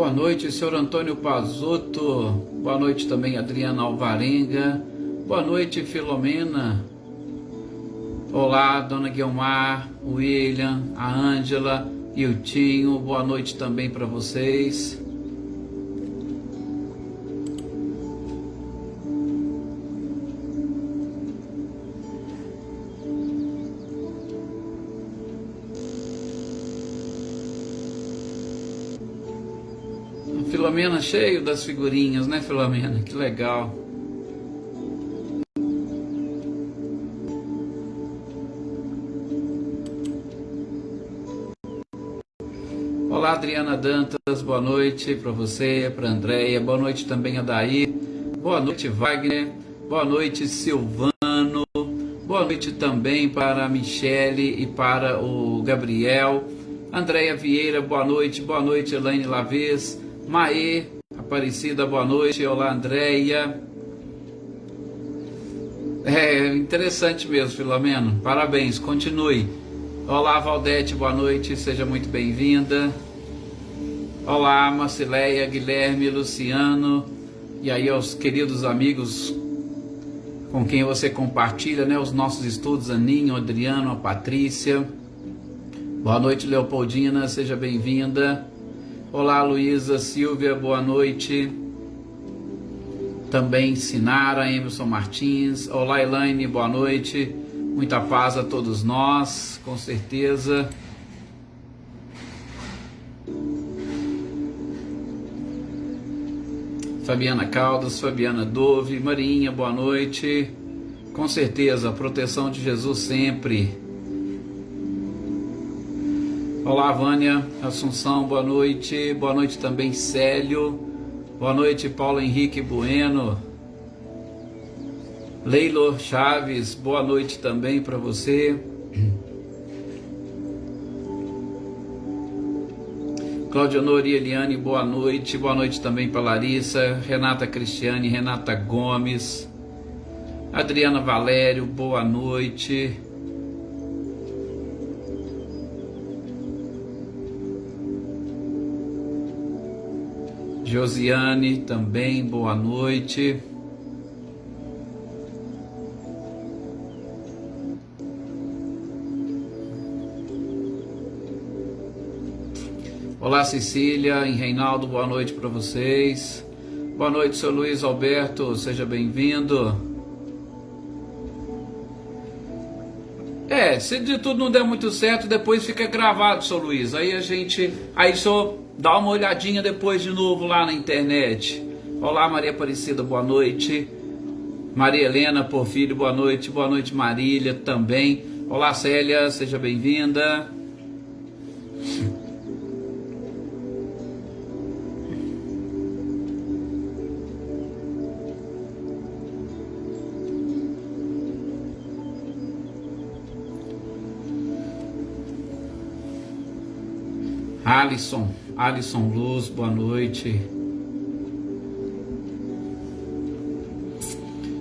Boa noite, senhor Antônio Pazotto. Boa noite também, Adriana Alvarenga. Boa noite, Filomena. Olá, dona Guilmar, o William, a Ângela e o Tinho. Boa noite também para vocês. Filomena cheio das figurinhas, né, Filomena? Que legal. Olá, Adriana Dantas, boa noite para você, para a Andréia, boa noite também a Daí, boa noite Wagner, boa noite Silvano, boa noite também para a Michele e para o Gabriel, Andréia Vieira, boa noite Elaine Lavez, Maê Aparecida, boa noite, olá Andréia. É interessante mesmo, Filomeno, parabéns, continue. Olá Valdete, boa noite, seja muito bem-vinda. Olá Marcileia, Guilherme, Luciano, e aí aos queridos amigos com quem você compartilha, né, os nossos estudos, Aninho, Adriano, a Patrícia. Boa noite Leopoldina, seja bem-vinda. Olá Luísa, Silvia, boa noite. Também Sinara, Emerson Martins. Olá Elaine, boa noite. Muita paz a todos nós, com certeza. Fabiana Caldas, Fabiana Dove, Marinha, boa noite. Com certeza, a proteção de Jesus sempre. Olá, Vânia Assunção, boa noite. Boa noite também, Célio. Boa noite, Paulo Henrique Bueno. Leilo Chaves, boa noite também para você. Cláudia Nori Eliane, boa noite. Boa noite também para Larissa, Renata Cristiane, Renata Gomes, Adriana Valério, boa noite. Josiane também, boa noite. Olá Cecília e Reinaldo, boa noite para vocês. Boa noite, seu Luiz Alberto, seja bem-vindo. Se de tudo não der muito certo, depois fica gravado, seu Luiz. Aí o senhor dá uma olhadinha depois de novo lá na internet. Olá Maria Aparecida, boa noite. Maria Helena Porfírio, boa noite. Boa noite Marília também. Olá Célia, seja bem-vinda. Alisson Luz, boa noite.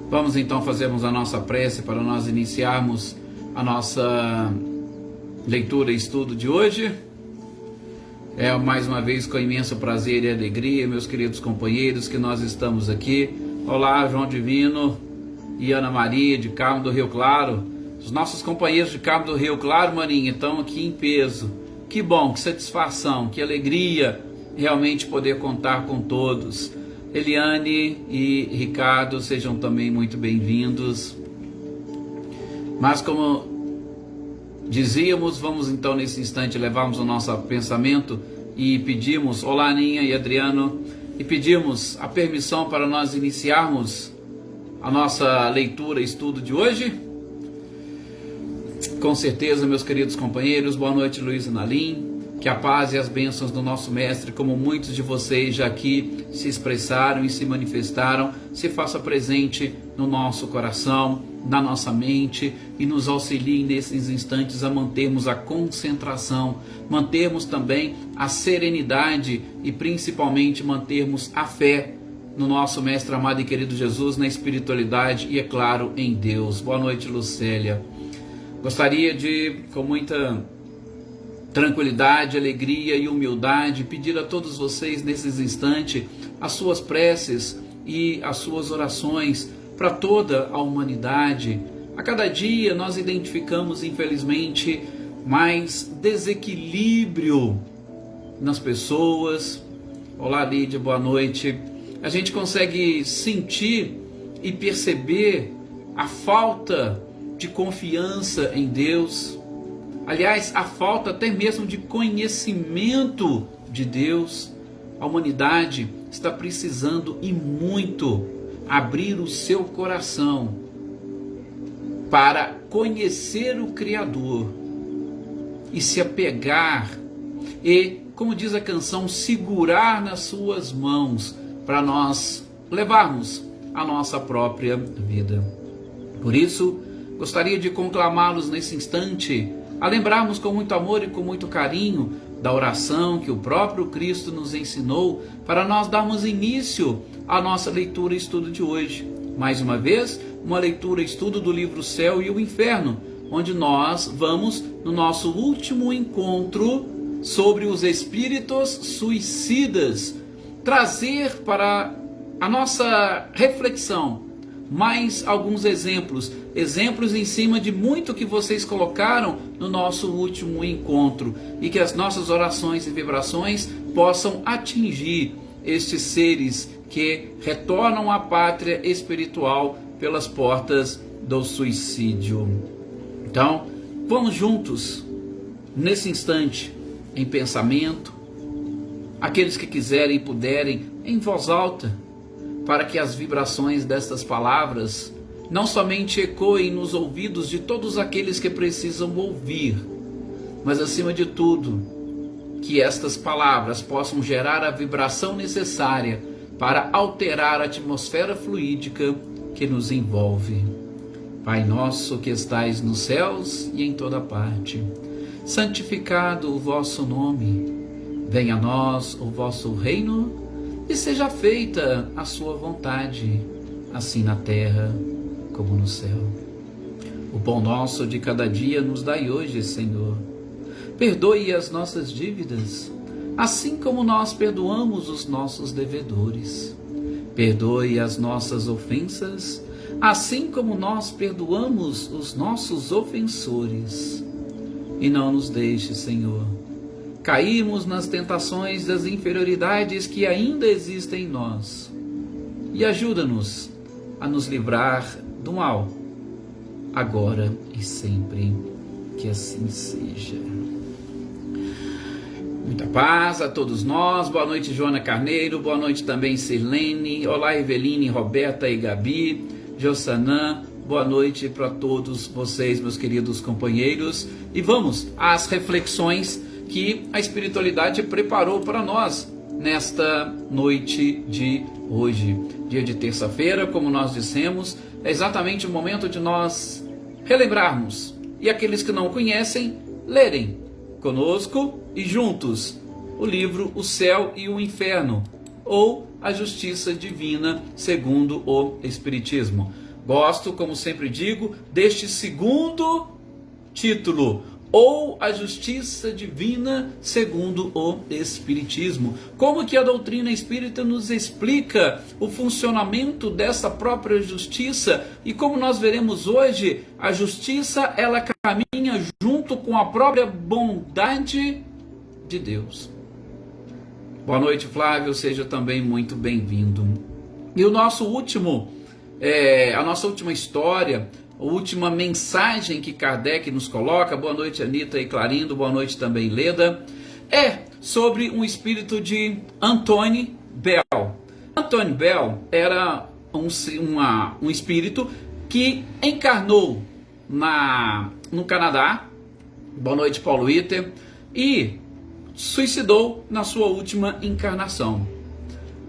Vamos então fazermos a nossa prece para nós iniciarmos a nossa leitura e estudo de hoje. É mais uma vez com imenso prazer e alegria, meus queridos companheiros, que nós estamos aqui. Olá, João Divino e Ana Maria de Carmo do Rio Claro. Os nossos companheiros de Carmo do Rio Claro, maninha, estão aqui em peso. Que bom, que satisfação, que alegria realmente poder contar com todos. Eliane e Ricardo, sejam também muito bem-vindos. Mas como dizíamos, vamos então nesse instante levarmos o nosso pensamento e pedimos, olá Aninha e Adriano, e pedimos a permissão para nós iniciarmos a nossa leitura e estudo de hoje. Com certeza, meus queridos companheiros, boa noite Luiz e Nalim, que a paz e as bênçãos do nosso Mestre, como muitos de vocês já aqui se expressaram e se manifestaram, se faça presente no nosso coração, na nossa mente e nos auxilie nesses instantes a mantermos a concentração, mantermos também a serenidade e principalmente mantermos a fé no nosso Mestre amado e querido Jesus, na espiritualidade e, é claro, em Deus. Boa noite, Lucélia. Gostaria de, com muita tranquilidade, alegria e humildade, pedir a todos vocês nesses instantes as suas preces e as suas orações para toda a humanidade. A cada dia nós identificamos, infelizmente, mais desequilíbrio nas pessoas. Olá, Lídia, boa noite. A gente consegue sentir e perceber a falta de confiança em Deus. Aliás, a falta até mesmo de conhecimento de Deus. A humanidade está precisando e muito abrir o seu coração para conhecer o Criador e se apegar e, como diz a canção, segurar nas suas mãos para nós levarmos a nossa própria vida. Por isso, gostaria de conclamá-los nesse instante a lembrarmos com muito amor e com muito carinho da oração que o próprio Cristo nos ensinou para nós darmos início à nossa leitura e estudo de hoje. Mais uma vez, uma leitura e estudo do livro Céu e o Inferno, onde nós vamos no nosso último encontro sobre os espíritos suicidas, trazer para a nossa reflexão mais alguns exemplos em cima de muito que vocês colocaram no nosso último encontro, e que as nossas orações e vibrações possam atingir estes seres que retornam à pátria espiritual pelas portas do suicídio. Então, vamos juntos, nesse instante, em pensamento, aqueles que quiserem e puderem, em voz alta, para que as vibrações destas palavras não somente ecoem nos ouvidos de todos aqueles que precisam ouvir, mas acima de tudo, que estas palavras possam gerar a vibração necessária para alterar a atmosfera fluídica que nos envolve. Pai nosso que estais nos céus e em toda parte, santificado o vosso nome, venha a nós o vosso reino, e seja feita a sua vontade, assim na terra como no céu. O pão nosso de cada dia nos dai hoje, Senhor. Perdoe as nossas dívidas, assim como nós perdoamos os nossos devedores. Perdoe as nossas ofensas, assim como nós perdoamos os nossos ofensores. E não nos deixe, Senhor, caímos nas tentações das inferioridades que ainda existem em nós. E ajuda-nos a nos livrar do mal, agora e sempre. Que assim seja. Muita paz a todos nós. Boa noite, Joana Carneiro. Boa noite também, Sirlene. Olá, Eveline, Roberta e Gabi. Jossanã. Boa noite para todos vocês, meus queridos companheiros. E vamos às reflexões que a espiritualidade preparou para nós nesta noite de hoje. Dia de terça-feira, como nós dissemos, é exatamente o momento de nós relembrarmos, e aqueles que não conhecem, lerem conosco e juntos o livro O Céu e o Inferno, ou A Justiça Divina segundo o Espiritismo. Gosto, como sempre digo, deste segundo título, ou a justiça divina segundo o Espiritismo. Como que a doutrina espírita nos explica o funcionamento dessa própria justiça, e como nós veremos hoje, a justiça ela caminha junto com a própria bondade de Deus. Boa noite, Flávio, seja também muito bem-vindo. E o nosso último, a nossa última história, a última mensagem que Kardec nos coloca, boa noite Anitta e Clarindo, boa noite também Leda, é sobre um espírito de Anthony Bell. Anthony Bell era um espírito que encarnou no Canadá, boa noite Paulo Itter, e suicidou na sua última encarnação.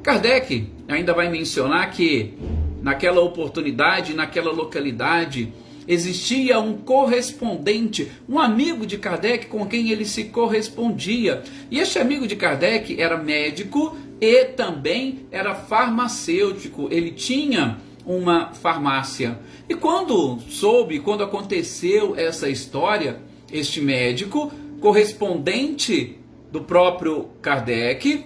Kardec ainda vai mencionar que naquela oportunidade, naquela localidade, existia um correspondente, um amigo de Kardec com quem ele se correspondia. E este amigo de Kardec era médico e também era farmacêutico. Ele tinha uma farmácia. E quando aconteceu essa história, este médico correspondente do próprio Kardec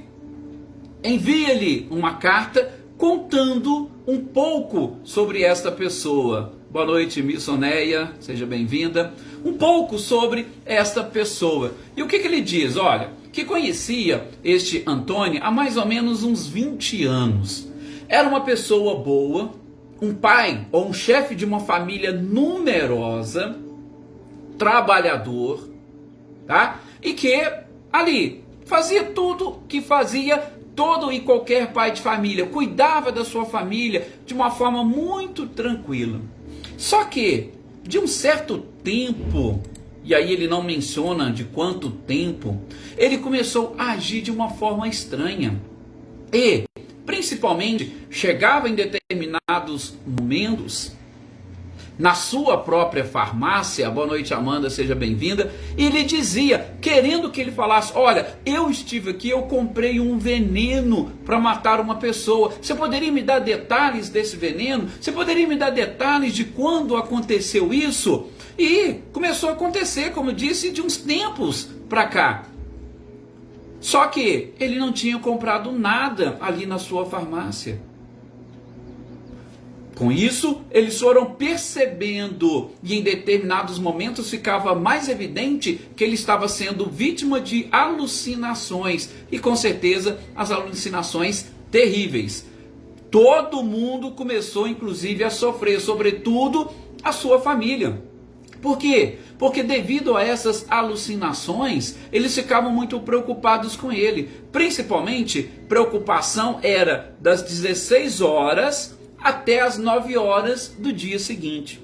envia-lhe uma carta contando um pouco sobre esta pessoa. Boa noite, Missoneia, seja bem-vinda. Um pouco sobre esta pessoa. E o que ele diz? Olha, que conhecia este Antônio há mais ou menos uns 20 anos. Era uma pessoa boa, um pai ou um chefe de uma família numerosa, trabalhador, tá? E que ali fazia tudo que fazia todo e qualquer pai de família, cuidava da sua família de uma forma muito tranquila. Só que, de um certo tempo, e aí ele não menciona de quanto tempo, ele começou a agir de uma forma estranha. E, principalmente, chegava em determinados momentos, na sua própria farmácia, boa noite Amanda, seja bem-vinda, e ele dizia, querendo que ele falasse, olha, eu estive aqui, eu comprei um veneno para matar uma pessoa, você poderia me dar detalhes desse veneno? Você poderia me dar detalhes de quando aconteceu isso? E começou a acontecer, como eu disse, de uns tempos para cá. Só que ele não tinha comprado nada ali na sua farmácia. Com isso, eles foram percebendo, e em determinados momentos ficava mais evidente que ele estava sendo vítima de alucinações, e com certeza as alucinações terríveis. Todo mundo começou inclusive a sofrer, sobretudo a sua família. Por quê? Porque devido a essas alucinações, eles ficavam muito preocupados com ele. Principalmente, preocupação era das 16 horas até as 9 horas do dia seguinte.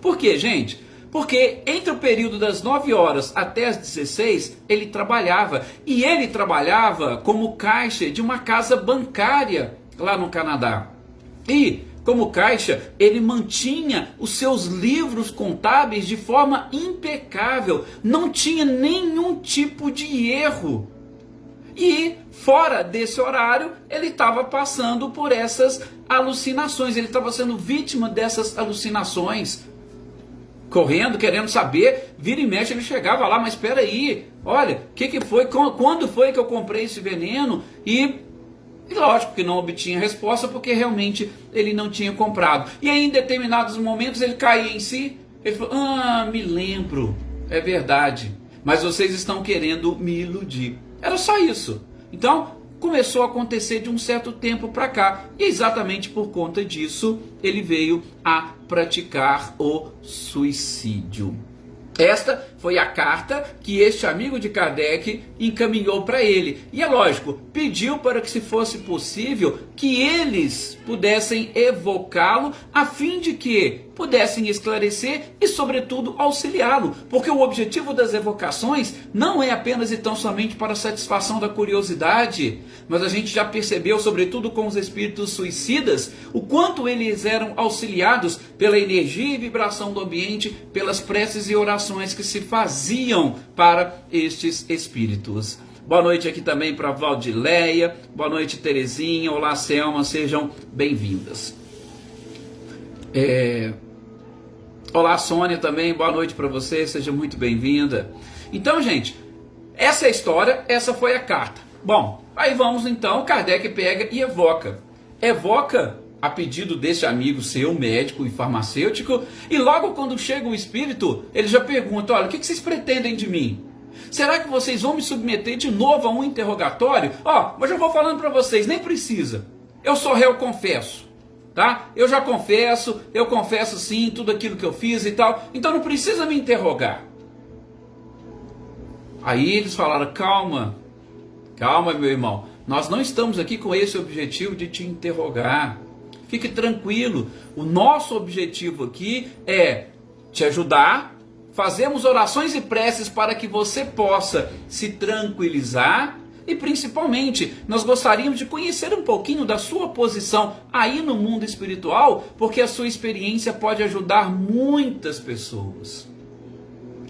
Por quê, gente? Porque entre o período das 9 horas até as 16, ele trabalhava. E ele trabalhava como caixa de uma casa bancária lá no Canadá. E, como caixa, ele mantinha os seus livros contábeis de forma impecável. Não tinha nenhum tipo de erro. E fora desse horário, ele estava passando por essas alucinações, ele estava sendo vítima dessas alucinações, correndo, querendo saber, vira e mexe, ele chegava lá, mas espera aí, olha, o que foi, quando foi que eu comprei esse veneno? E lógico que não obtinha resposta, porque realmente ele não tinha comprado. E aí em determinados momentos ele caía em si, ele falou, me lembro, é verdade, mas vocês estão querendo me iludir. Era só isso. Então, começou a acontecer de um certo tempo para cá. E exatamente por conta disso, ele veio a praticar o suicídio. Esta foi a carta que este amigo de Kardec encaminhou para ele. E é lógico, pediu para que, se fosse possível, que eles pudessem evocá-lo, a fim de que pudessem esclarecer e, sobretudo, auxiliá-lo. Porque o objetivo das evocações não é apenas e tão somente para a satisfação da curiosidade, mas a gente já percebeu, sobretudo com os espíritos suicidas, o quanto eles eram auxiliados pela energia e vibração do ambiente, pelas preces e orações que se faziam para estes espíritos. Boa noite aqui também para Valdileia, boa noite Terezinha, olá Selma, sejam bem-vindas. Olá Sônia também, boa noite para você, seja muito bem-vinda. Então, gente, essa é a história, essa foi a carta. Bom, aí vamos então, Kardec pega e evoca a pedido desse amigo seu, médico e farmacêutico, e logo quando chega o espírito, ele já pergunta, olha, o que vocês pretendem de mim? Será que vocês vão me submeter de novo a um interrogatório? Mas eu vou falando para vocês, nem precisa. Eu sou réu, confesso, tá? Eu já confesso, eu confesso sim, tudo aquilo que eu fiz e tal, então não precisa me interrogar. Aí eles falaram, calma, meu irmão, nós não estamos aqui com esse objetivo de te interrogar. Fique tranquilo, o nosso objetivo aqui é te ajudar, fazemos orações e preces para que você possa se tranquilizar e principalmente nós gostaríamos de conhecer um pouquinho da sua posição aí no mundo espiritual, porque a sua experiência pode ajudar muitas pessoas.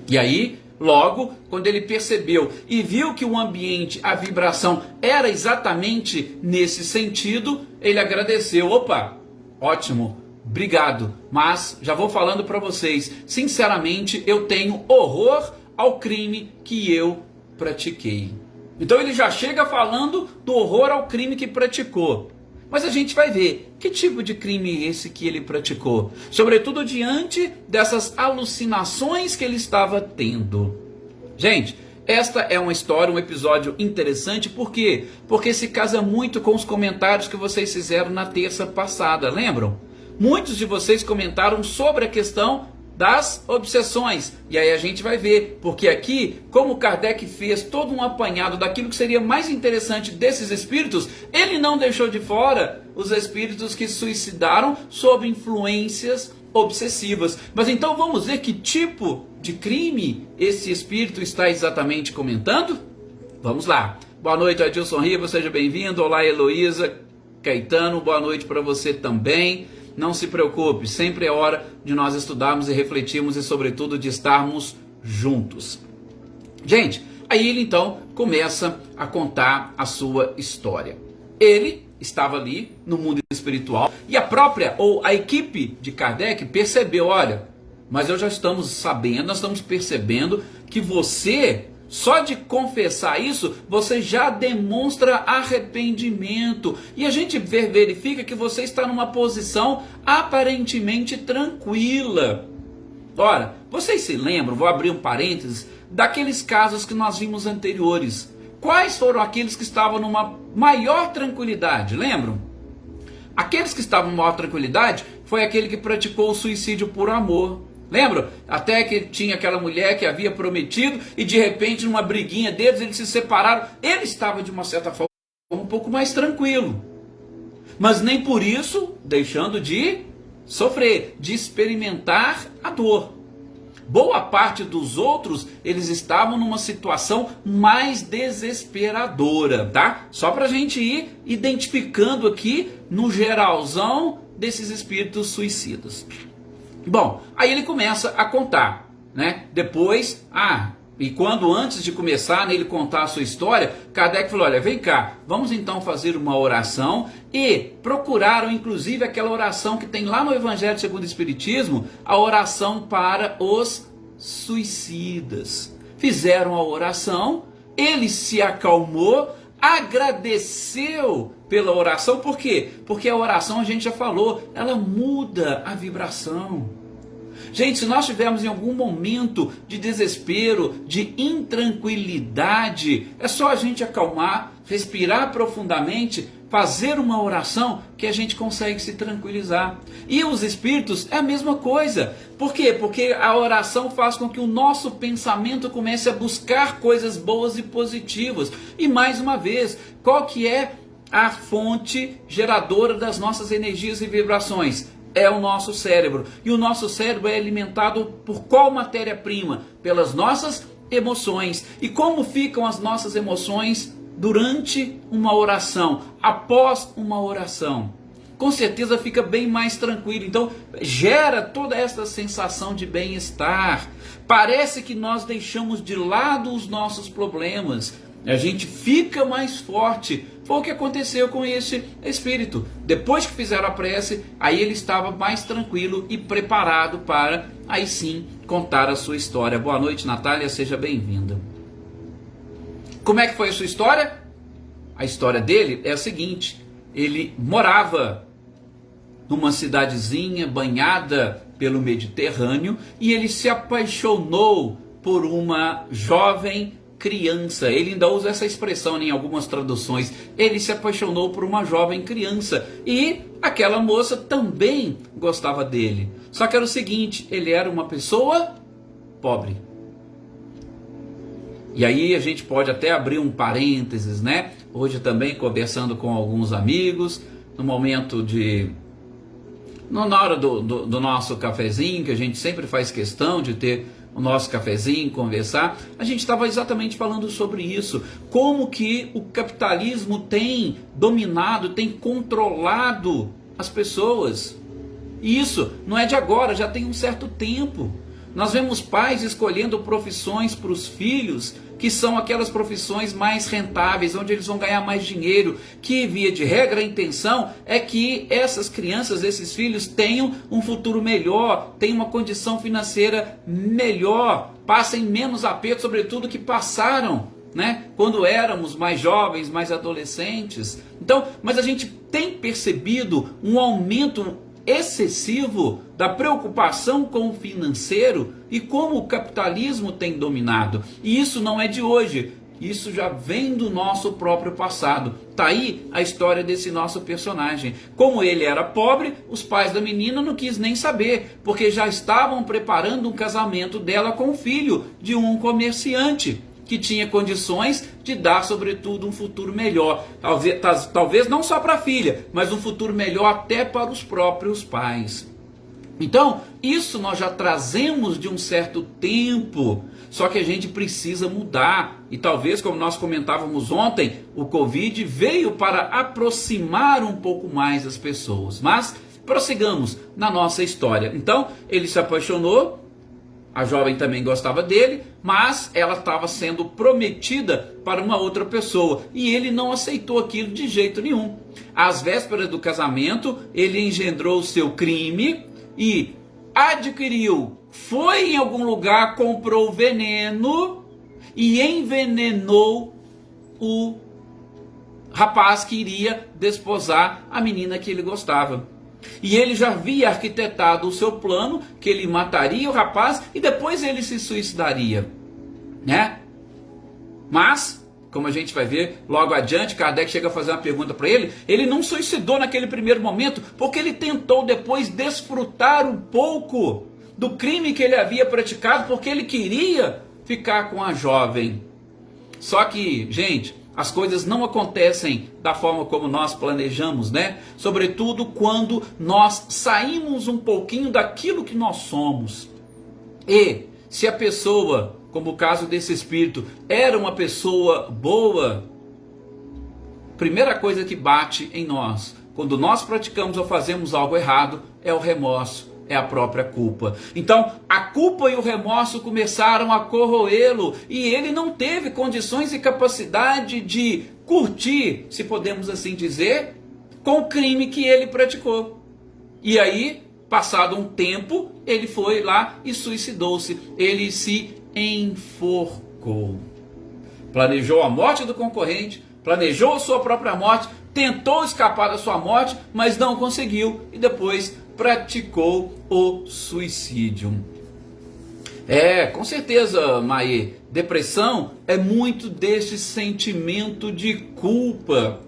E aí, logo, quando ele percebeu e viu que o ambiente, a vibração era exatamente nesse sentido, ele agradeceu. Opa, ótimo, obrigado, mas já vou falando para vocês, sinceramente eu tenho horror ao crime que eu pratiquei. Então ele já chega falando do horror ao crime que praticou. Mas a gente vai ver que tipo de crime é esse que ele praticou, sobretudo diante dessas alucinações que ele estava tendo. Gente, esta é uma história, um episódio interessante, por quê? Porque se casa muito com os comentários que vocês fizeram na terça passada, lembram? Muitos de vocês comentaram sobre a questão das obsessões, e aí a gente vai ver, porque aqui, como Kardec fez todo um apanhado daquilo que seria mais interessante desses espíritos, ele não deixou de fora os espíritos que suicidaram sob influências obsessivas. Mas então vamos ver que tipo de crime esse espírito está exatamente comentando? Vamos lá. Boa noite, Adilson Riva, seja bem-vindo. Olá, Heloísa, Caetano, boa noite para você também. Não se preocupe, sempre é hora de nós estudarmos e refletirmos e, sobretudo, de estarmos juntos. Gente, aí ele então começa a contar a sua história. Ele estava ali no mundo espiritual e a própria, ou a equipe de Kardec percebeu, olha, mas eu já estamos sabendo, nós estamos percebendo que você, só de confessar isso, você já demonstra arrependimento. E a gente verifica que você está numa posição aparentemente tranquila. Ora, vocês se lembram, vou abrir um parênteses, daqueles casos que nós vimos anteriores. Quais foram aqueles que estavam numa maior tranquilidade? Lembram? Aqueles que estavam numa maior tranquilidade foi aquele que praticou o suicídio por amor. Lembram? Até que tinha aquela mulher que havia prometido e de repente numa briguinha deles eles se separaram. Ele estava de uma certa forma um pouco mais tranquilo. Mas nem por isso deixando de sofrer, de experimentar a dor. Boa parte dos outros, eles estavam numa situação mais desesperadora, tá? Só para a gente ir identificando aqui no geralzão desses espíritos suicidas. Bom, aí ele começa a contar, né? Depois, e quando antes de começar nele contar a sua história, Kardec falou, olha, vem cá, vamos então fazer uma oração, e procuraram inclusive aquela oração que tem lá no Evangelho segundo o Espiritismo, a oração para os suicidas. Fizeram a oração, ele se acalmou, agradeceu pela oração, por quê? Porque a oração, a gente já falou, ela muda a vibração. Gente, se nós estivermos em algum momento de desespero, de intranquilidade, é só a gente acalmar, respirar profundamente, fazer uma oração que a gente consegue se tranquilizar. E os espíritos é a mesma coisa. Por quê? Porque a oração faz com que o nosso pensamento comece a buscar coisas boas e positivas. E mais uma vez, qual que é a fonte geradora das nossas energias e vibrações? É o nosso cérebro. E o nosso cérebro é alimentado por qual matéria-prima? Pelas nossas emoções. E como ficam as nossas emoções durante uma oração, após uma oração? Com certeza fica bem mais tranquilo. Então gera toda essa sensação de bem-estar. Parece que nós deixamos de lado os nossos problemas. A gente fica mais forte. Foi o que aconteceu com esse espírito. Depois que fizeram a prece, aí ele estava mais tranquilo e preparado para, aí sim, contar a sua história. Boa noite, Natália, seja bem-vinda. Como é que foi a sua história? A história dele é a seguinte: ele morava numa cidadezinha banhada pelo Mediterrâneo e ele se apaixonou por uma jovem criança. Ele ainda usa essa expressão em algumas traduções. Ele se apaixonou por uma jovem criança e aquela moça também gostava dele. Só que era o seguinte, ele era uma pessoa pobre. E aí a gente pode até abrir um parênteses, né? Hoje também conversando com alguns amigos, no momento na hora do nosso cafezinho, que a gente sempre faz questão de ter o nosso cafezinho, conversar, a gente estava exatamente falando sobre isso, como que o capitalismo tem dominado, tem controlado as pessoas. E isso não é de agora, já tem um certo tempo. Nós vemos pais escolhendo profissões para os filhos que são aquelas profissões mais rentáveis, onde eles vão ganhar mais dinheiro, que via de regra a intenção é que essas crianças, esses filhos tenham um futuro melhor, tenham uma condição financeira melhor, passem menos aperto, sobretudo que passaram, né, quando éramos mais jovens, mais adolescentes. Então, mas a gente tem percebido um aumento excessivo da preocupação com o financeiro e como o capitalismo tem dominado. E isso não é de hoje, isso já vem do nosso próprio passado. Tá aí a história desse nosso personagem. Como ele era pobre, os pais da menina não quis nem saber, porque já estavam preparando um casamento dela com o filho de um comerciante que tinha condições de dar, sobretudo, um futuro melhor. Talvez não só para a filha, mas um futuro melhor até para os próprios pais. Então, isso nós já trazemos de um certo tempo, só que a gente precisa mudar. E talvez, como nós comentávamos ontem, o Covid veio para aproximar um pouco mais as pessoas. Mas prossigamos na nossa história. Então, ele se apaixonou. A jovem também gostava dele, mas ela estava sendo prometida para uma outra pessoa e ele não aceitou aquilo de jeito nenhum. Às vésperas do casamento, ele engendrou o seu crime e foi em algum lugar, comprou veneno e envenenou o rapaz que iria desposar a menina que ele gostava. E ele já havia arquitetado o seu plano, que ele mataria o rapaz e depois ele se suicidaria, né? Mas, como a gente vai ver logo adiante, Kardec chega a fazer uma pergunta para ele. Ele não suicidou naquele primeiro momento, porque ele tentou depois desfrutar um pouco do crime que ele havia praticado, porque ele queria ficar com a jovem. Só que, gente, as coisas não acontecem da forma como nós planejamos, né? Sobretudo quando nós saímos um pouquinho daquilo que nós somos. E se a pessoa, como o caso desse espírito, era uma pessoa boa, primeira coisa que bate em nós, quando nós praticamos ou fazemos algo errado, é o remorso. É a própria culpa. Então, a culpa e o remorso começaram a corroê-lo e ele não teve condições e capacidade de curtir, se podemos assim dizer, com o crime que ele praticou. E aí, passado um tempo, ele foi lá e suicidou-se. Ele se enforcou. Planejou a morte do concorrente, planejou a sua própria morte, tentou escapar da sua morte, mas não conseguiu e depois praticou o suicídio. Com certeza, Maê, depressão é muito desse sentimento de culpa.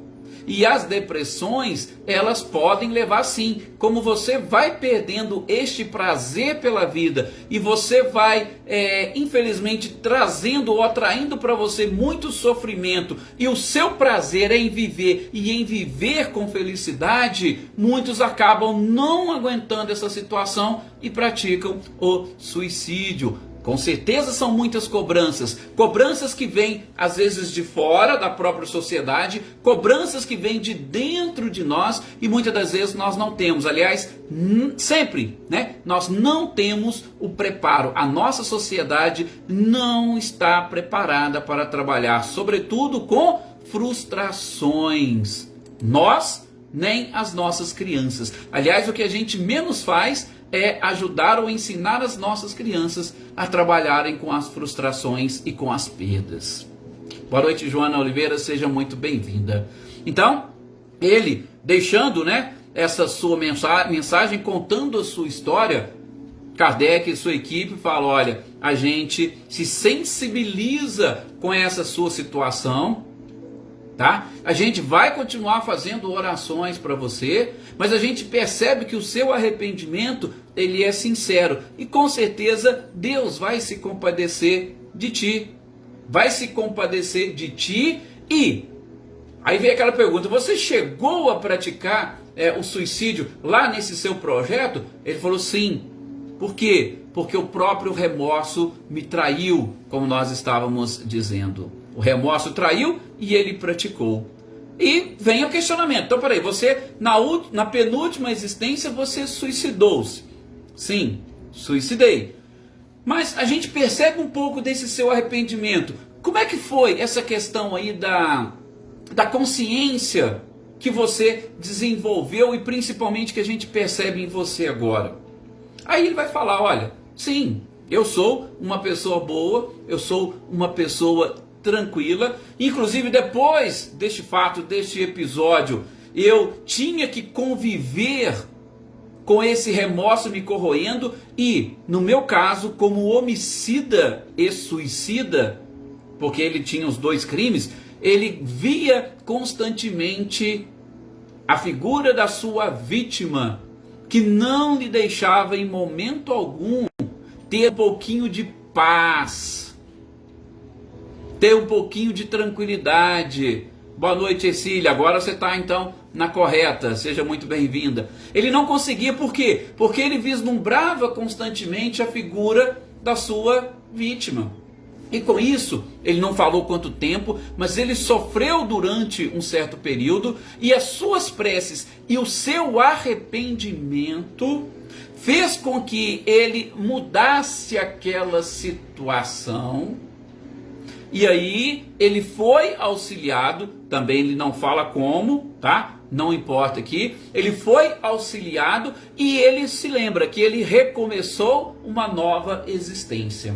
E as depressões, elas podem levar sim, como você vai perdendo este prazer pela vida e você vai, infelizmente, trazendo ou atraindo para você muito sofrimento e o seu prazer é em viver e em viver com felicidade, muitos acabam não aguentando essa situação e praticam o suicídio. Com certeza são muitas cobranças que vêm às vezes de fora da própria sociedade, cobranças que vêm de dentro de nós e muitas das vezes nós não temos, aliás, sempre, né? Nós não temos o preparo, a nossa sociedade não está preparada para trabalhar, sobretudo com frustrações, nós nem as nossas crianças. Aliás, o que a gente menos faz é ajudar ou ensinar as nossas crianças a trabalharem com as frustrações e com as perdas. Boa noite, Joana Oliveira, seja muito bem-vinda. Então, ele, deixando, né, essa sua mensagem, contando a sua história, Kardec e sua equipe falam, olha, a gente se sensibiliza com essa sua situação, tá? A gente vai continuar fazendo orações para você, mas a gente percebe que o seu arrependimento, ele é sincero. E com certeza Deus vai se compadecer de ti. Vai se compadecer de ti e... Aí vem aquela pergunta, você chegou a praticar o suicídio lá nesse seu projeto? Ele falou sim. Por quê? Porque o próprio remorso me traiu, como nós estávamos dizendo. O remorso traiu e ele praticou. E vem o questionamento. Então, peraí, você, na penúltima existência, você suicidou-se. Sim, suicidei. Mas a gente percebe um pouco desse seu arrependimento. como é que foi essa questão aí da consciência que você desenvolveu e principalmente que a gente percebe em você agora? Aí ele vai falar, olha, sim, eu sou uma pessoa boa, eu sou uma pessoa tranquila, inclusive depois deste fato, deste episódio, eu tinha que conviver com esse remorso me corroendo e, no meu caso, como homicida e suicida, porque ele tinha os dois crimes, ele via constantemente a figura da sua vítima, que não lhe deixava em momento algum ter um pouquinho de paz, ter um pouquinho de tranquilidade. Boa noite, Cecília, agora você está então na correta, seja muito bem-vinda. Ele não conseguia, por quê? Porque ele vislumbrava constantemente a figura da sua vítima. E com isso, ele não falou quanto tempo, mas ele sofreu durante um certo período, e as suas preces e o seu arrependimento fez com que ele mudasse aquela situação. E aí ele foi auxiliado, também ele não fala como, tá? Não importa aqui. Ele foi auxiliado e ele se lembra que ele recomeçou uma nova existência.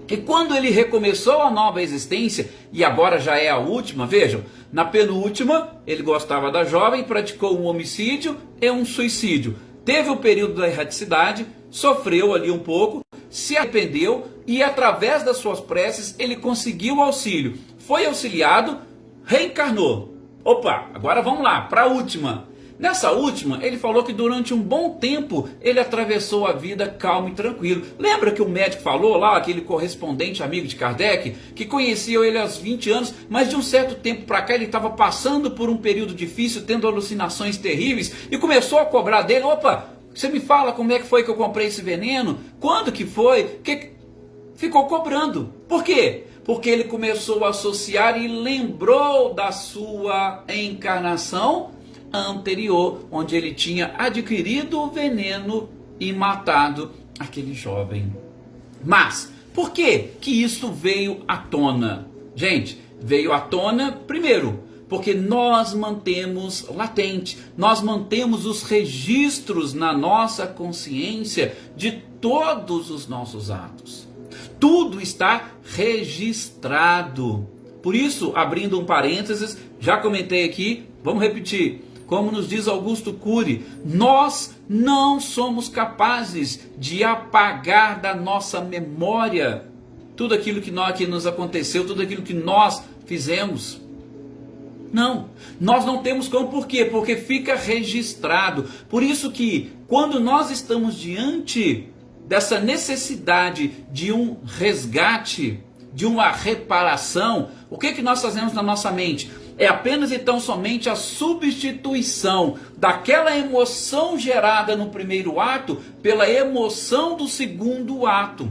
E quando ele recomeçou a nova existência, e agora já é a última, vejam, na penúltima, ele gostava da jovem, praticou um homicídio e um suicídio. Teve o período da erraticidade, sofreu ali um pouco, se arrependeu e através das suas preces ele conseguiu auxílio. Foi auxiliado, reencarnou. Opa, agora vamos lá, para a última. Nessa última, ele falou que durante um bom tempo ele atravessou a vida calmo e tranquilo. Lembra que o médico falou lá, aquele correspondente amigo de Kardec, que conhecia ele aos 20 anos, mas de um certo tempo para cá ele estava passando por um período difícil, tendo alucinações terríveis, e começou a cobrar dele, opa, você me fala como é que foi que eu comprei esse veneno? Quando que foi? Ficou cobrando. Por quê? Porque ele começou a associar e lembrou da sua encarnação anterior, onde ele tinha adquirido o veneno e matado aquele jovem. Mas, por que isso veio à tona? Gente, veio à tona, primeiro, porque nós mantemos latente, nós mantemos os registros na nossa consciência de todos os nossos atos. Tudo está registrado. Por isso, abrindo um parênteses, já comentei aqui, vamos repetir. Como nos diz Augusto Cury, nós não somos capazes de apagar da nossa memória tudo aquilo que nos aconteceu, tudo aquilo que nós fizemos. Não, nós não temos como. Por quê? Porque fica registrado. Por isso que quando nós estamos diante dessa necessidade de um resgate, de uma reparação, o que nós fazemos na nossa mente? É apenas então somente a substituição daquela emoção gerada no primeiro ato pela emoção do segundo ato.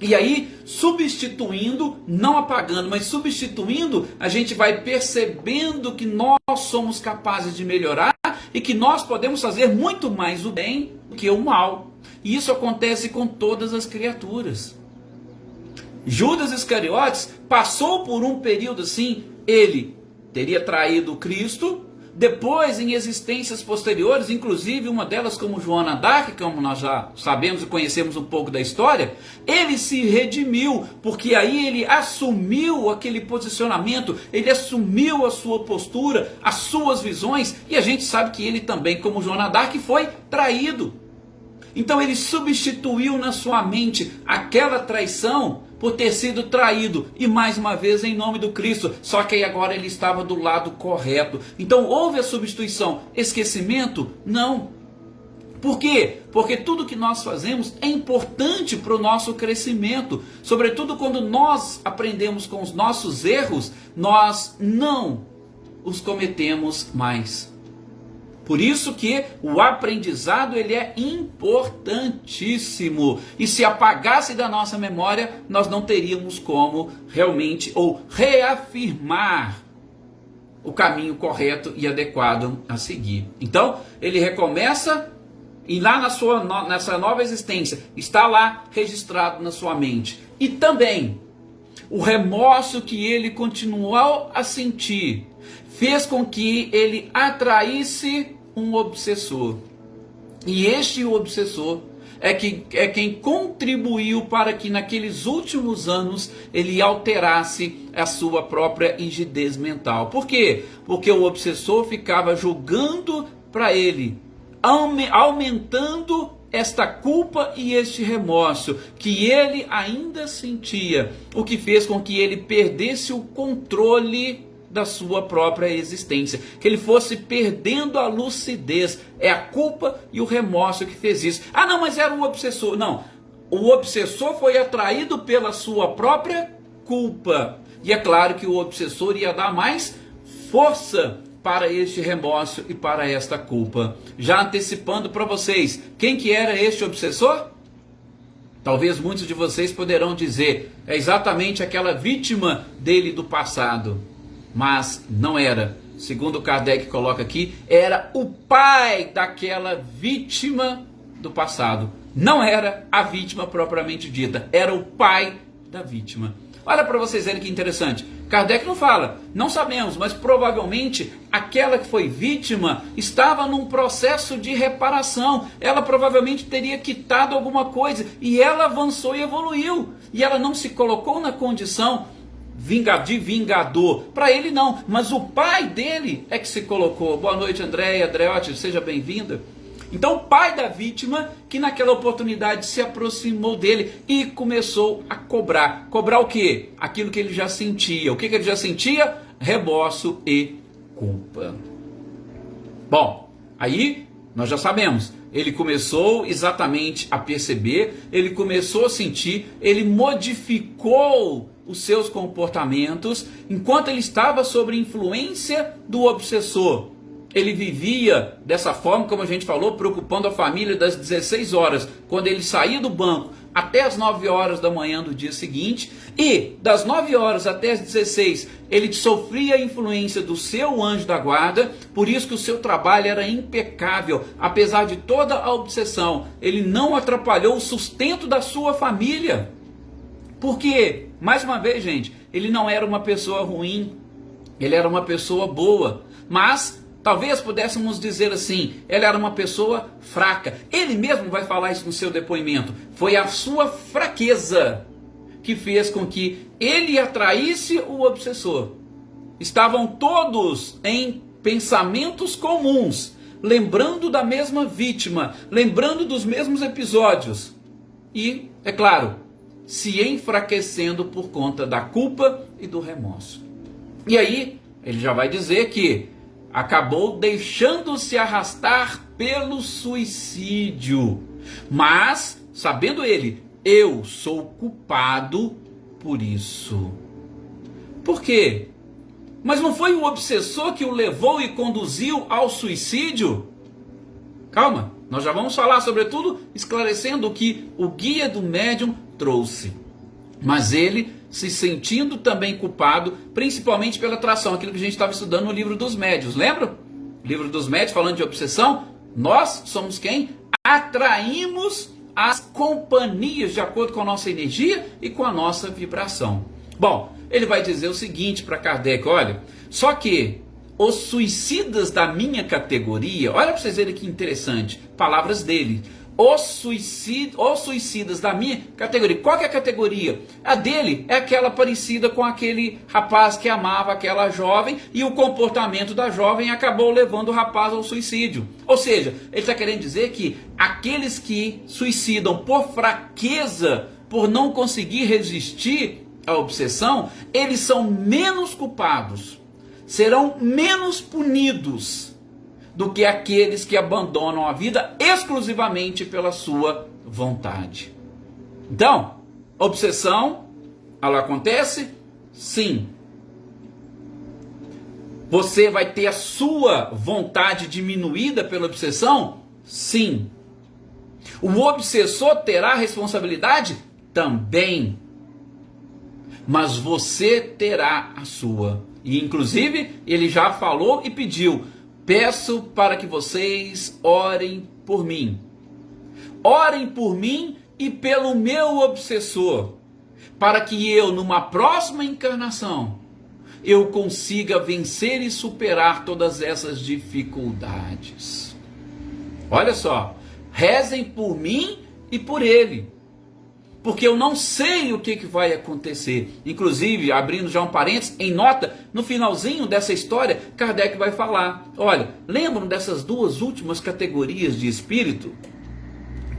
E aí, substituindo, não apagando, mas substituindo, a gente vai percebendo que nós somos capazes de melhorar e que nós podemos fazer muito mais o bem do que o mal. E isso acontece com todas as criaturas. Judas Iscariotes passou por um período assim, ele teria traído Cristo, depois em existências posteriores, inclusive uma delas como Joana d'Arc, como nós já sabemos e conhecemos um pouco da história, ele se redimiu, porque aí ele assumiu aquele posicionamento, ele assumiu a sua postura, as suas visões, e a gente sabe que ele também, como Joana d'Arc, foi traído. Então ele substituiu na sua mente aquela traição por ter sido traído, e mais uma vez em nome do Cristo, só que aí agora ele estava do lado correto. Então houve a substituição. Esquecimento? Não. Por quê? Porque tudo que nós fazemos é importante para o nosso crescimento, sobretudo quando nós aprendemos com os nossos erros, nós não os cometemos mais. Por isso que o aprendizado ele é importantíssimo. E se apagasse da nossa memória, nós não teríamos como realmente ou reafirmar o caminho correto e adequado a seguir. Então, ele recomeça e lá nessa nova existência, está lá registrado na sua mente. E também, o remorso que ele continuou a sentir, fez com que ele atraísse um obsessor. E este obsessor é quem contribuiu para que naqueles últimos anos ele alterasse a sua própria rigidez mental. Por quê? Porque o obsessor ficava jogando para ele, aumentando esta culpa e este remorso que ele ainda sentia, o que fez com que ele perdesse o controle da sua própria existência, que ele fosse perdendo a lucidez. É a culpa e o remorso que fez isso. Ah, não, mas era um obsessor. Não, o obsessor foi atraído pela sua própria culpa. E é claro que o obsessor ia dar mais força para este remorso e para esta culpa. Já antecipando para vocês, quem que era este obsessor? Talvez muitos de vocês poderão dizer, é exatamente aquela vítima dele do passado. Mas não era. Segundo Kardec coloca aqui, era o pai daquela vítima do passado. Não era a vítima propriamente dita, era o pai da vítima. Olha para vocês verem que interessante. Kardec não fala, não sabemos, mas provavelmente aquela que foi vítima estava num processo de reparação. Ela provavelmente teria quitado alguma coisa e ela avançou e evoluiu. E ela não se colocou na condição de vingador. Para ele não, mas o pai dele é que se colocou. Boa noite, Andréia, Andreotti, seja bem-vinda. Então o pai da vítima, que naquela oportunidade se aproximou dele e começou a cobrar. Cobrar o quê? Aquilo que ele já sentia. O que ele já sentia? Remorso e culpa. Bom, aí nós já sabemos. Ele começou exatamente a perceber, ele começou a sentir, ele modificou os seus comportamentos enquanto ele estava sob influência do obsessor. Ele vivia dessa forma, como a gente falou, preocupando a família das 16 horas, quando ele saía do banco, até as 9 horas da manhã do dia seguinte, e das 9 horas até as 16, ele sofria a influência do seu anjo da guarda, por isso que o seu trabalho era impecável, apesar de toda a obsessão, ele não atrapalhou o sustento da sua família. Porque, mais uma vez, gente, ele não era uma pessoa ruim, ele era uma pessoa boa, mas talvez pudéssemos dizer assim, ele era uma pessoa fraca. Ele mesmo vai falar isso no seu depoimento. Foi a sua fraqueza que fez com que ele atraísse o obsessor. Estavam todos em pensamentos comuns, lembrando da mesma vítima, lembrando dos mesmos episódios. E, é claro, se enfraquecendo por conta da culpa e do remorso. E aí, ele já vai dizer que acabou deixando-se arrastar pelo suicídio. Mas, sabendo ele, eu sou culpado por isso. Por quê? Mas não foi o obsessor que o levou e conduziu ao suicídio? Calma, nós já vamos falar sobretudo esclarecendo o que o guia do médium trouxe. Mas ele se sentindo também culpado, principalmente pela atração, aquilo que a gente estava estudando no livro dos médiuns, lembra? Livro dos médiuns falando de obsessão, nós somos quem? Atraímos as companhias de acordo com a nossa energia e com a nossa vibração. Bom, ele vai dizer o seguinte para Kardec, olha, só que os suicidas da minha categoria, olha para vocês verem que interessante, palavras dele, os suicidas da minha categoria. Qual que é a categoria? A dele é aquela parecida com aquele rapaz que amava aquela jovem e o comportamento da jovem acabou levando o rapaz ao suicídio. Ou seja, ele está querendo dizer que aqueles que suicidam por fraqueza, por não conseguir resistir à obsessão, eles são menos culpados, serão menos punidos do que aqueles que abandonam a vida exclusivamente pela sua vontade. Então, obsessão, ela acontece? Sim. Você vai ter a sua vontade diminuída pela obsessão? Sim. O obsessor terá responsabilidade? Também. Mas você terá a sua. E inclusive, ele já falou e pediu: peço para que vocês orem por mim. Orem por mim e pelo meu obsessor. para que eu, numa próxima encarnação, eu consiga vencer e superar todas essas dificuldades. Olha só, rezem por mim e por ele, porque eu não sei o que vai acontecer. Inclusive, abrindo já um parênteses, em nota, no finalzinho dessa história, Kardec vai falar, olha, lembram dessas duas últimas categorias de espírito?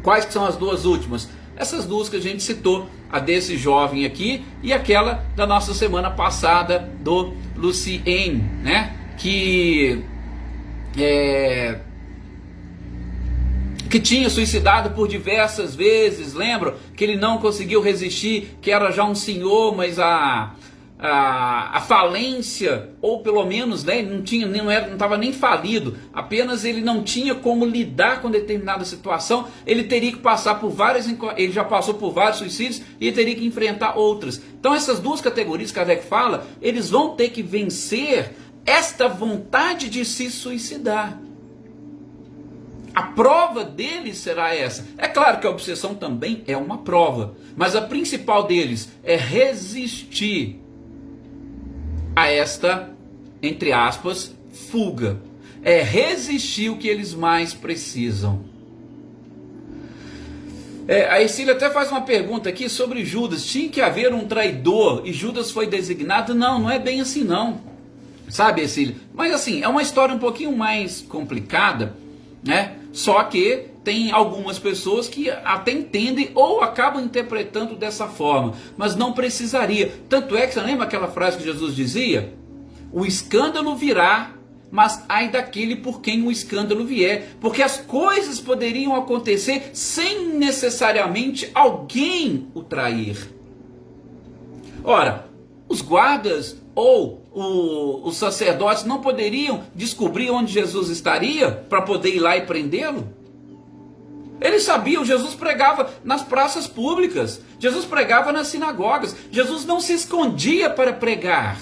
Quais que são as duas últimas? Essas duas que a gente citou, a desse jovem aqui e aquela da nossa semana passada do Lucien, né? Que tinha suicidado por diversas vezes, lembram? Que ele não conseguiu resistir, que era já um senhor, mas a falência, ou pelo menos, né, não estava nem falido, apenas ele não tinha como lidar com determinada situação, ele teria que passar por ele já passou por vários suicídios e teria que enfrentar outras. Então essas duas categorias que Kardec fala, eles vão ter que vencer esta vontade de se suicidar. A prova deles será essa. É claro que a obsessão também é uma prova, mas a principal deles é resistir a esta, entre aspas, fuga. É resistir o que eles mais precisam. A Ercília até faz uma pergunta aqui sobre Judas. Tinha que haver um traidor e Judas foi designado? Não, não é bem assim não. Sabe, Ercília? Mas assim, é uma história um pouquinho mais complicada, né? Só que tem algumas pessoas que até entendem ou acabam interpretando dessa forma, mas não precisaria. Tanto é que você lembra aquela frase que Jesus dizia? O escândalo virá, mas ai daquele por quem o escândalo vier. Porque as coisas poderiam acontecer sem necessariamente alguém o trair. Ora, os guardas ou os sacerdotes não poderiam descobrir onde Jesus estaria para poder ir lá e prendê-lo? Eles sabiam, Jesus pregava nas praças públicas, Jesus pregava nas sinagogas, Jesus não se escondia para pregar.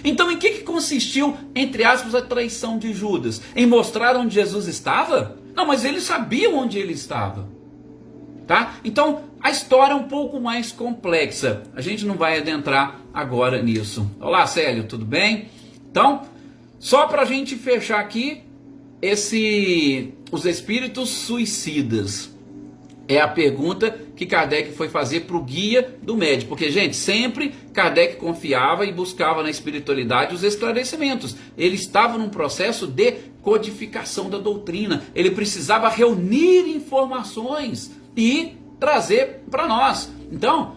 Então em que consistiu, entre aspas, a traição de Judas? Em mostrar onde Jesus estava? Não, mas eles sabiam onde ele estava. Tá? Então a história é um pouco mais complexa. A gente não vai adentrar agora nisso. Olá, Célio, tudo bem? Então, só para a gente fechar aqui, os espíritos suicidas. É a pergunta que Kardec foi fazer para o guia do médium. Porque, gente, sempre Kardec confiava e buscava na espiritualidade os esclarecimentos. Ele estava num processo de codificação da doutrina. Ele precisava reunir informações e trazer para nós. Então,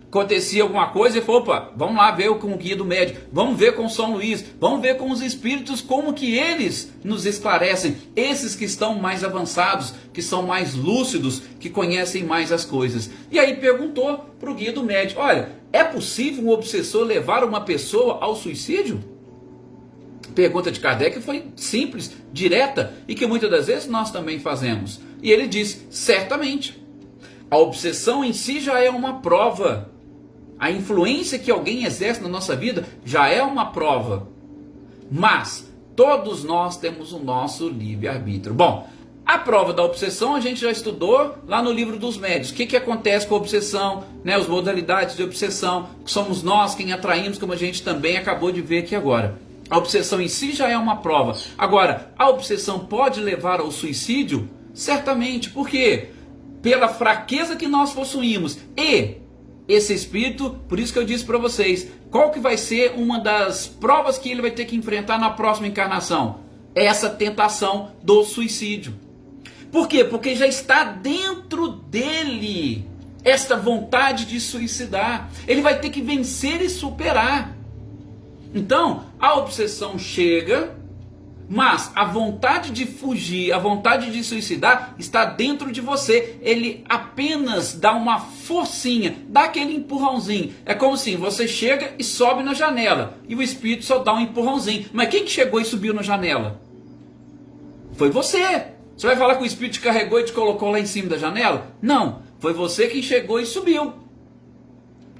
acontecia alguma coisa e falou, opa, vamos lá ver com o guia do médium, vamos ver com São Luís, vamos ver com os espíritos como que eles nos esclarecem, esses que estão mais avançados, que são mais lúcidos, que conhecem mais as coisas. E aí perguntou para o guia do médium, olha, é possível um obsessor levar uma pessoa ao suicídio? A pergunta de Kardec foi simples, direta, e que muitas das vezes nós também fazemos. E ele diz, certamente, a obsessão em si já é uma prova. A influência que alguém exerce na nossa vida já é uma prova. Mas todos nós temos o nosso livre-arbítrio. Bom, a prova da obsessão a gente já estudou lá no livro dos médiuns. O que acontece com a obsessão, né? As modalidades de obsessão, que somos nós quem atraímos, como a gente também acabou de ver aqui agora. A obsessão em si já é uma prova. Agora, a obsessão pode levar ao suicídio? Certamente. Por quê? Pela fraqueza que nós possuímos. E esse espírito, por isso que eu disse para vocês, qual que vai ser uma das provas que ele vai ter que enfrentar na próxima encarnação? Essa tentação do suicídio. Por quê? Porque já está dentro dele esta vontade de suicidar. Ele vai ter que vencer e superar. Então, a obsessão chega, mas a vontade de fugir, a vontade de suicidar está dentro de você. Ele apenas dá uma forcinha, dá aquele empurrãozinho. É como assim, você chega e sobe na janela, e o espírito só dá um empurrãozinho. Mas quem que chegou e subiu na janela? Foi você. Você vai falar que o espírito te carregou e te colocou lá em cima da janela? Não, foi você quem chegou e subiu.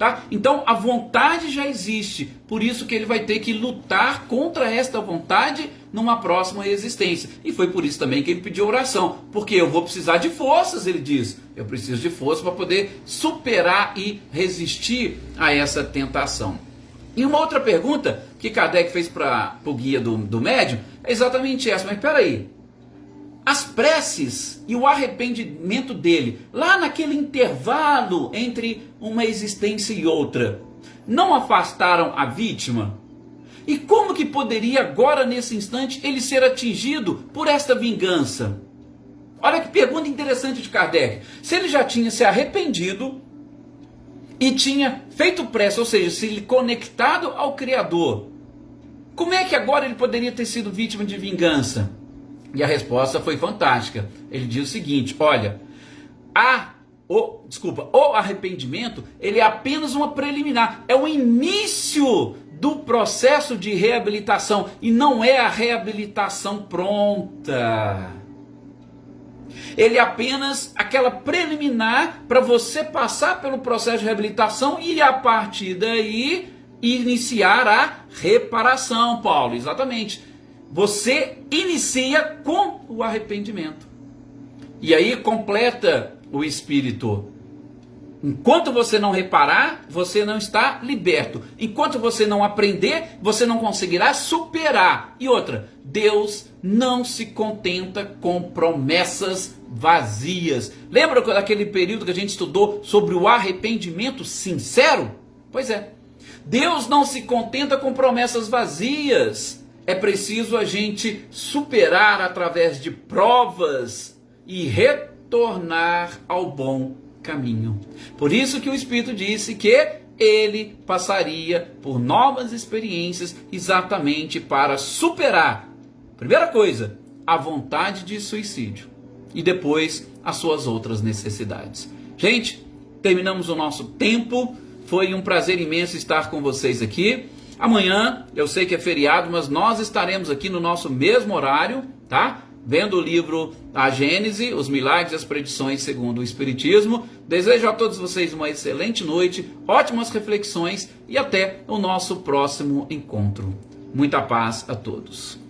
Tá? Então a vontade já existe, por isso que ele vai ter que lutar contra esta vontade numa próxima existência. E foi por isso também que ele pediu oração, porque eu vou precisar de forças, ele diz. Eu preciso de força para poder superar e resistir a essa tentação. E uma outra pergunta que Kardec fez para o guia do médium é exatamente essa, mas espera aí. As preces e o arrependimento dele, lá naquele intervalo entre uma existência e outra, não afastaram a vítima? E como que poderia agora, nesse instante, ele ser atingido por esta vingança? Olha que pergunta interessante de Kardec. Se ele já tinha se arrependido e tinha feito prece, ou seja, se conectado ao Criador, como é que agora ele poderia ter sido vítima de vingança? E a resposta foi fantástica. Ele diz o seguinte: olha, o arrependimento, ele é apenas uma preliminar, é o início do processo de reabilitação e não é a reabilitação pronta. Ele é apenas aquela preliminar para você passar pelo processo de reabilitação e a partir daí iniciar a reparação, Paulo, exatamente. Você inicia com o arrependimento. E aí completa o Espírito. Enquanto você não reparar, você não está liberto. Enquanto você não aprender, você não conseguirá superar. E outra, Deus não se contenta com promessas vazias. Lembra daquele período que a gente estudou sobre o arrependimento sincero? Pois é. Deus não se contenta com promessas vazias. É preciso a gente superar através de provas e retornar ao bom caminho. Por isso que o Espírito disse que ele passaria por novas experiências exatamente para superar, primeira coisa, a vontade de suicídio e depois as suas outras necessidades. Gente, terminamos o nosso tempo. Foi um prazer imenso estar com vocês aqui. Amanhã, eu sei que é feriado, mas nós estaremos aqui no nosso mesmo horário, tá? Vendo o livro A Gênese, os milagres e as predições segundo o Espiritismo. Desejo a todos vocês uma excelente noite, ótimas reflexões e até o nosso próximo encontro. Muita paz a todos.